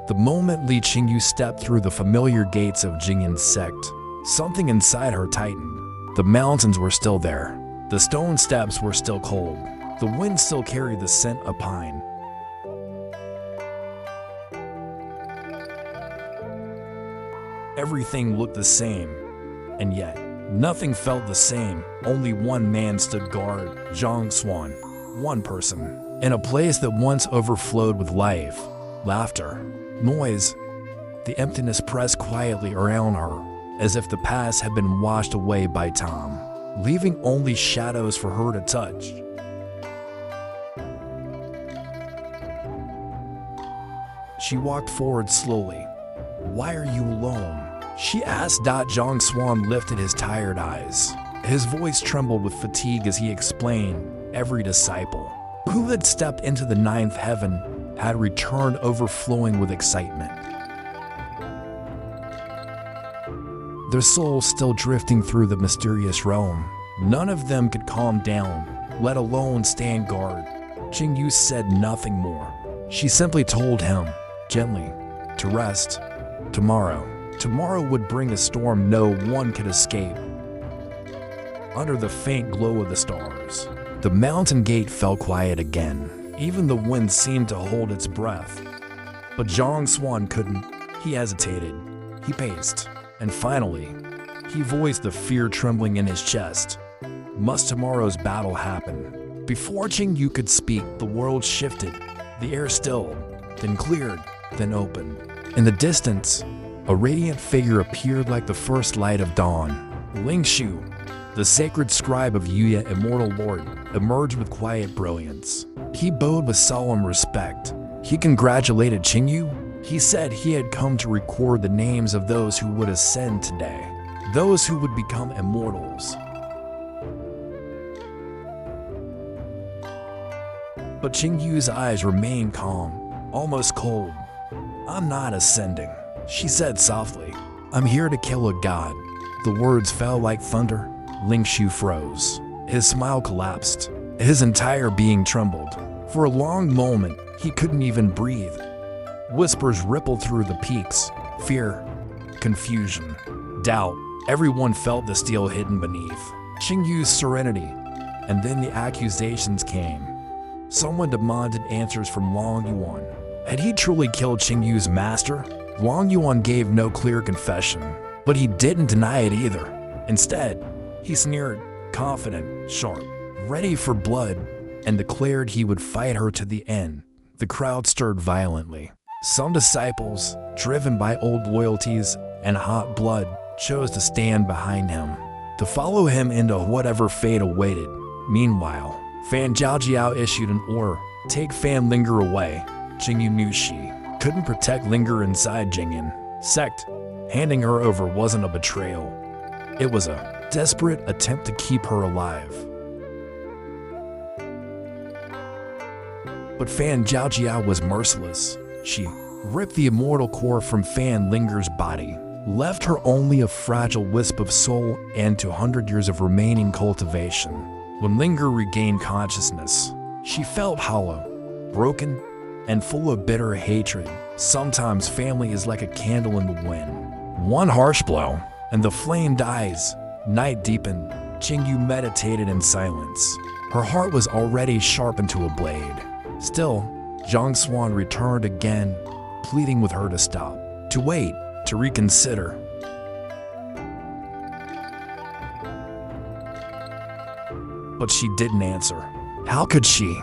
The moment Li Qingyue stepped through the familiar gates of Jiang's sect, something inside her tightened. The mountains were still there. The stone steps were still cold. The wind still carried the scent of pine. Everything looked the same, and yet nothing felt the same. Only one man stood guard, Jiang Xuan, one person, in a place that once overflowed with life, laughter, noise. The emptiness pressed quietly around her, as if the past had been washed away by time, leaving only shadows for her to touch. She walked forward slowly. "Why are you alone?" she asked. Jiang Xuan lifted his tired eyes. His voice trembled with fatigue as he explained, every disciple who had stepped into the ninth heaven had returned overflowing with excitement. Their souls still drifting through the mysterious realm. None of them could calm down, let alone stand guard. Qingyue said nothing more. She simply told him, gently, to rest. Tomorrow would bring a storm no one could escape. Under the faint glow of the stars, the mountain gate fell quiet again. Even the wind seemed to hold its breath. But Jiang Xuan couldn't. He hesitated. He paced. And finally, he voiced the fear trembling in his chest. Must tomorrow's battle happen? Before Qingyue could speak, the world shifted. The air stilled, then cleared, then opened. In the distance, a radiant figure appeared like the first light of dawn. Ling Shu, the sacred scribe of Yuya, immortal lord, emerged with quiet brilliance. He bowed with solemn respect. He congratulated Qingyue. He said he had come to record the names of those who would ascend today, those who would become immortals. But Qingyue's eyes remained calm, almost cold. "I'm not ascending," she said softly. "I'm here to kill a god." The words fell like thunder. Ling Shu froze. His smile collapsed. His entire being trembled. For a long moment, he couldn't even breathe. Whispers rippled through the peaks. Fear, confusion, doubt. Everyone felt the steel hidden beneath Qingyue's serenity. And then the accusations came. Someone demanded answers from Long Yuan. Had he truly killed Qingyue's master? Long Yuan gave no clear confession, but he didn't deny it either. Instead, he sneered, confident, sharp, ready for blood, and declared he would fight her to the end. The crowd stirred violently. Some disciples, driven by old loyalties and hot blood, chose to stand behind him, to follow him into whatever fate awaited. Meanwhile, Fan Zhaojiao issued an order, "Take Fan Linger away." Qingyue knew she couldn't protect Linger inside Jingyan sect. Handing her over wasn't a betrayal. It was a desperate attempt to keep her alive. But Fan Zhaojiao was merciless. She ripped the immortal core from Fan Linger's body, left her only a fragile wisp of soul and 200 years of remaining cultivation. When Linger regained consciousness, she felt hollow, broken, and full of bitter hatred. Sometimes family is like a candle in the wind. One harsh blow, and the flame dies. Night deepened. Qingyue meditated in silence. Her heart was already sharpened to a blade. Still, Jiang Xuan returned again, pleading with her to stop, to wait, to reconsider. But she didn't answer. How could she?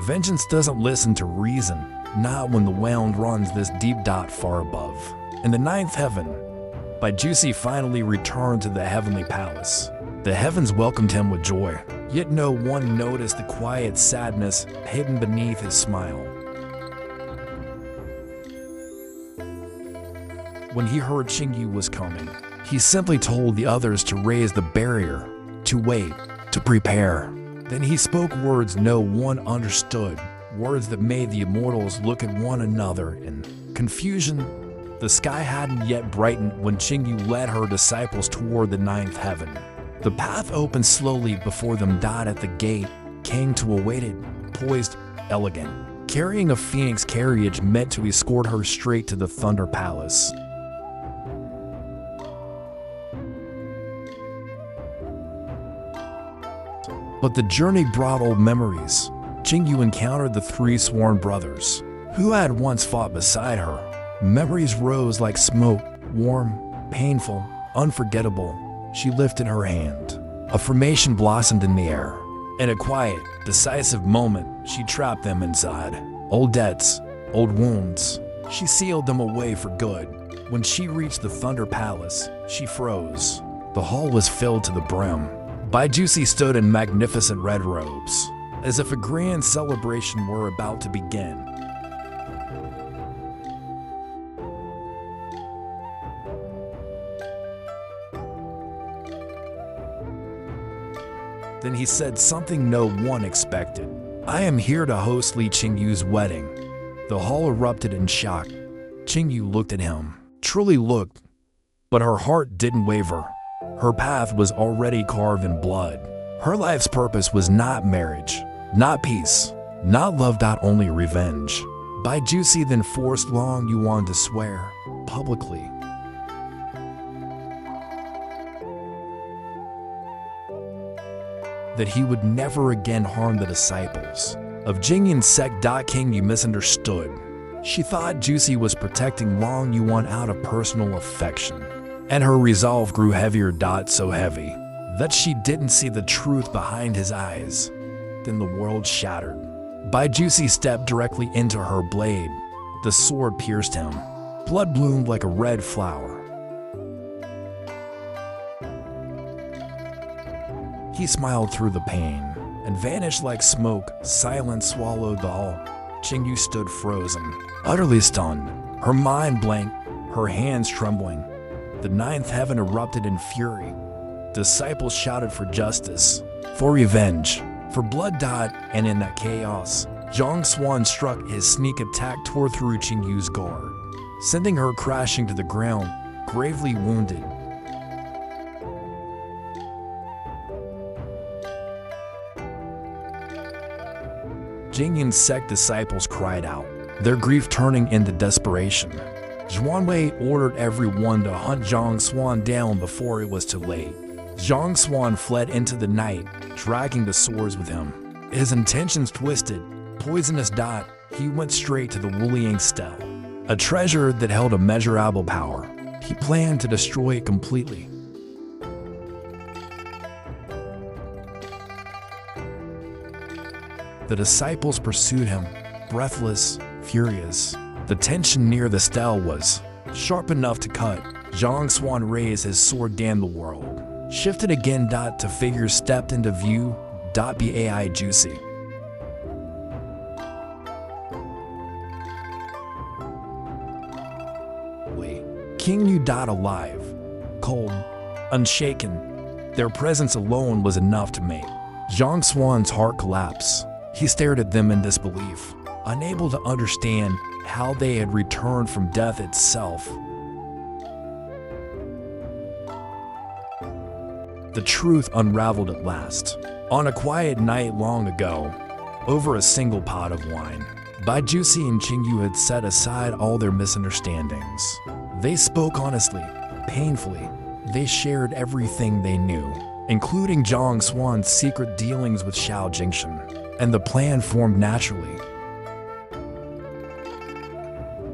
Vengeance doesn't listen to reason, not when the wound runs this deep far above. In the ninth heaven, Baijusi finally returned to the heavenly palace. The heavens welcomed him with joy, yet no one noticed the quiet sadness hidden beneath his smile. When he heard Qingyue was coming, he simply told the others to raise the barrier, to wait, to prepare. Then he spoke words no one understood, words that made the immortals look at one another in confusion. The sky hadn't yet brightened when Qingyue led her disciples toward the ninth heaven. The path opened slowly before them. At the gate, Kang Tu awaited, poised, elegant, carrying a phoenix carriage meant to escort her straight to the Thunder Palace. But the journey brought old memories. Qingyue encountered the three sworn brothers, who had once fought beside her. Memories rose like smoke, warm, painful, unforgettable. She lifted her hand. A formation blossomed in the air. In a quiet, decisive moment, she trapped them inside. Old debts, old wounds. She sealed them away for good. When she reached the Thunder Palace, she froze. The hall was filled to the brim. Baijusi stood in magnificent red robes, as if a grand celebration were about to begin. Then he said something no one expected. "I am here to host Li Qingyue's wedding." The hall erupted in shock. Qingyue looked at him, truly looked, but her heart didn't waver. Her path was already carved in blood. Her life's purpose was not marriage, not peace, not love, only revenge. Baijusi then forced Long Yuan to swear, publicly, that he would never again harm the disciples of Jingyan's sect. Qingyue misunderstood. She thought Juicy was protecting Long Yuan out of personal affection, and her resolve grew heavier. So heavy that she didn't see the truth behind his eyes. Then the world shattered. Baijusi stepped directly into her blade. The sword pierced him. Blood bloomed like a red flower. He smiled through the pain and vanished like smoke. Silence swallowed the hall. Qingyue stood frozen, utterly stunned, her mind blank, her hands trembling. The ninth heaven erupted in fury. Disciples shouted for justice, for revenge, for blood. And in that chaos, Jiang Xuan struck. His sneak attack tore through Qingyue's guard, sending her crashing to the ground, gravely wounded. Jingyan's sect disciples cried out, their grief turning into desperation. Zhuanwei ordered everyone to hunt Jiang Xuan down before it was too late. Jiang Xuan fled into the night, dragging the swords with him. His intentions twisted, poisonous. He went straight to the Wuliang Stele, a treasure that held immeasurable power. He planned to destroy it completely. The disciples pursued him, breathless, furious. The tension near the stele was sharp enough to cut. Jiang Xuan raised his sword. Damn the world. Shifted again. To figures stepped into view. Bai Juicy. Qingyue. Alive, cold, unshaken. Their presence alone was enough to make Jiang Xuan's heart collapse. He stared at them in disbelief, unable to understand how they had returned from death itself. The truth unraveled at last. On a quiet night long ago, over a single pot of wine, Baijusi and Qingyue had set aside all their misunderstandings. They spoke honestly, painfully. They shared everything they knew, including Jiang Xuan's secret dealings with Xiao Jingshan. And the plan formed naturally.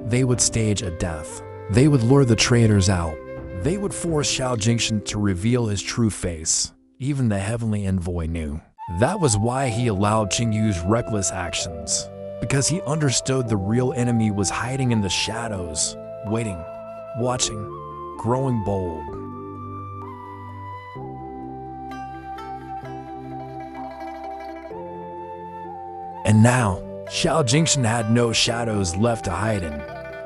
They would stage a death. They would lure the traitors out. They would force Xiao Jingshan to reveal his true face. Even the heavenly envoy knew. That was why he allowed Qingyue's reckless actions. Because he understood the real enemy was hiding in the shadows, waiting, watching, growing bold. And now, Xiao Jingshan had no shadows left to hide in.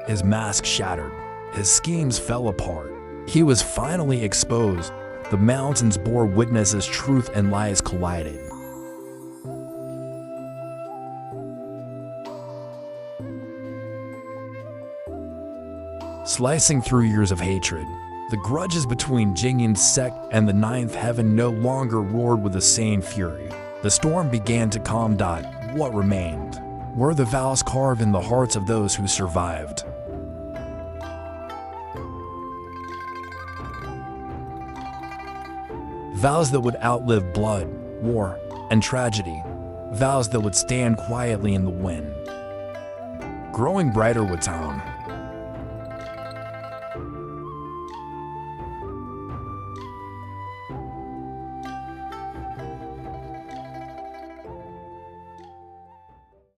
His mask shattered. His schemes fell apart. He was finally exposed. The mountains bore witness as truth and lies collided. Slicing through years of hatred, the grudges between Jingyan's sect and the ninth heaven no longer roared with the same fury. The storm began to calm. What remained were the vows carved in the hearts of those who survived. Vows that would outlive blood, war, and tragedy. Vows that would stand quietly in the wind, growing brighter with time.